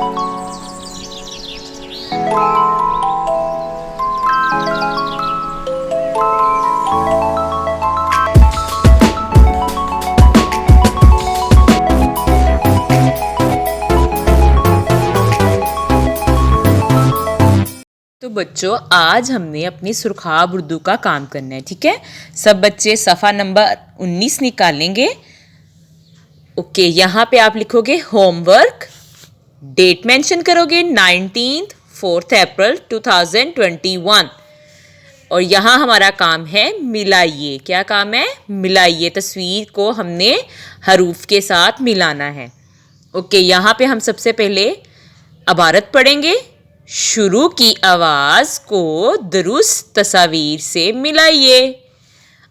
तो बच्चों आज हमने अपनी सुरखाब उर्दू का काम करना है, ठीक है। सब बच्चे सफ़ा नंबर 19 निकालेंगे। ओके, यहाँ पे आप लिखोगे होमवर्क, डेट मेंशन करोगे 19 4 अप्रैल 2021 और यहाँ हमारा काम है मिलाइए। क्या काम है? मिलाइए। तस्वीर को हमने हरूफ के साथ मिलाना है। ओके, यहाँ पे हम सबसे पहले इबारत पढ़ेंगे। शुरू की आवाज़ को दुरुस्त तस्वीर से मिलाइए।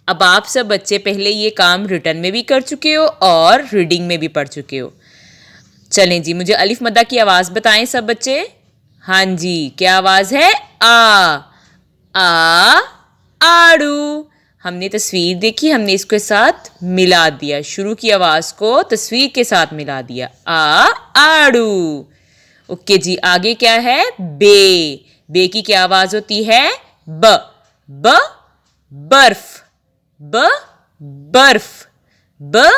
अब आप सब बच्चे पहले ये काम रिटर्न में भी कर चुके हो और रीडिंग में भी पढ़ चुके हो। चलें जी, मुझे अलिफ मद्दा की आवाज़ बताएं सब बच्चे। हाँ जी, क्या आवाज़ है? आ आड़ू। हमने तस्वीर देखी, हमने इसके साथ मिला दिया। शुरू की आवाज़ को तस्वीर के साथ मिला दिया। आड़ू। ओके जी, आगे क्या है? बे। बे की क्या आवाज़ होती है? ब बर्फ। ब बर्फ। ब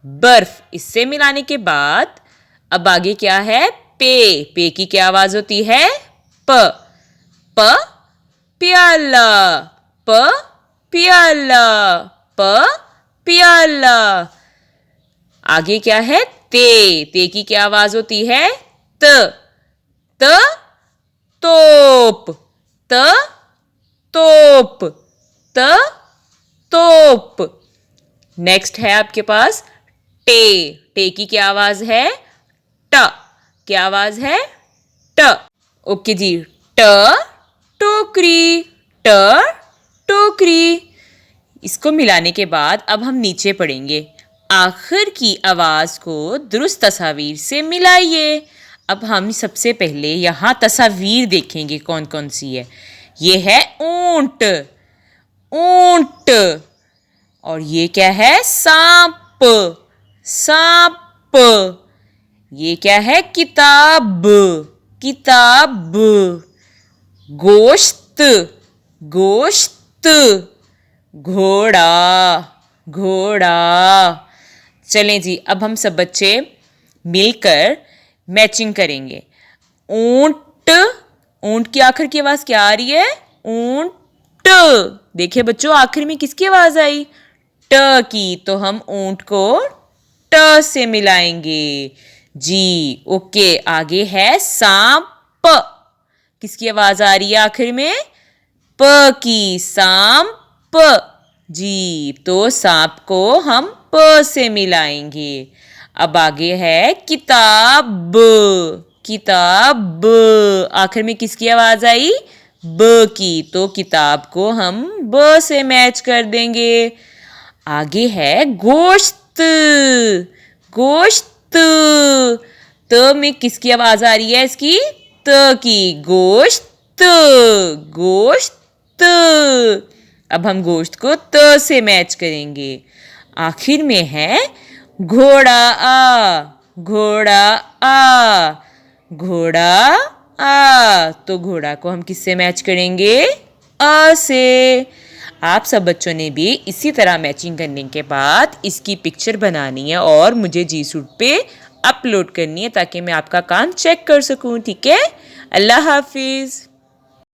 बर्फ। इससे मिलाने के बाद अब आगे क्या है? पे। पे की क्या आवाज़ होती है? प प्याला। प प्याला। प प्याला। आगे क्या है? ते। ते की क्या आवाज़ होती है? त तोप। त तोप। त तोप। नेक्स्ट है आपके पास टे। टे की क्या आवाज़ है? ट। क्या आवाज़ है? ट। ओके जी, ट टोकरी। ट टोकरी। इसको मिलाने के बाद अब हम नीचे पढ़ेंगे। आखिर की आवाज़ को दुरुस्त तस्वीर से मिलाइए। अब हम सबसे पहले यहाँ तस्वीर देखेंगे कौन कौन सी है। ये है ऊंट। ऊंट। और ये क्या है? सांप। सांप। ये क्या है? किताब। किताब। गोश्त। गोश्त। घोड़ा। घोड़ा। चलें जी, अब हम सब बच्चे मिलकर मैचिंग करेंगे। ऊंट। ऊंट की आखिर की आवाज़ क्या आ रही है? ऊंट। देखिए बच्चों, आखिर में किसकी आवाज़ आई? ट की। तो हम ऊंट को ट से मिलाएंगे जी। ओके, आगे है सांप। किसकी आवाज़ आ रही है आखिर में? प की। सांप जी। तो सांप को हम प से मिलाएंगे। अब आगे है किताब। किताब। आखिर में किसकी आवाज़ आई? ब की। तो किताब को हम ब से मैच कर देंगे। आगे है गोश्त। गोश्त। त में किसकी आवाज़ आ रही है इसकी? त की। गोश्त। गोश्त। अब हम गोश्त को त से मैच करेंगे। आखिर में है घोड़ा। आ। घोड़ा। आ। घोड़ा। आ। तो घोड़ा को हम किससे मैच करेंगे? अ से। आप सब बच्चों ने भी इसी तरह मैचिंग करने के बाद इसकी पिक्चर बनानी है और मुझे जी सूट पे अपलोड करनी है ताकि मैं आपका काम चेक कर सकूं, ठीक है। अल्लाह हाफिज़।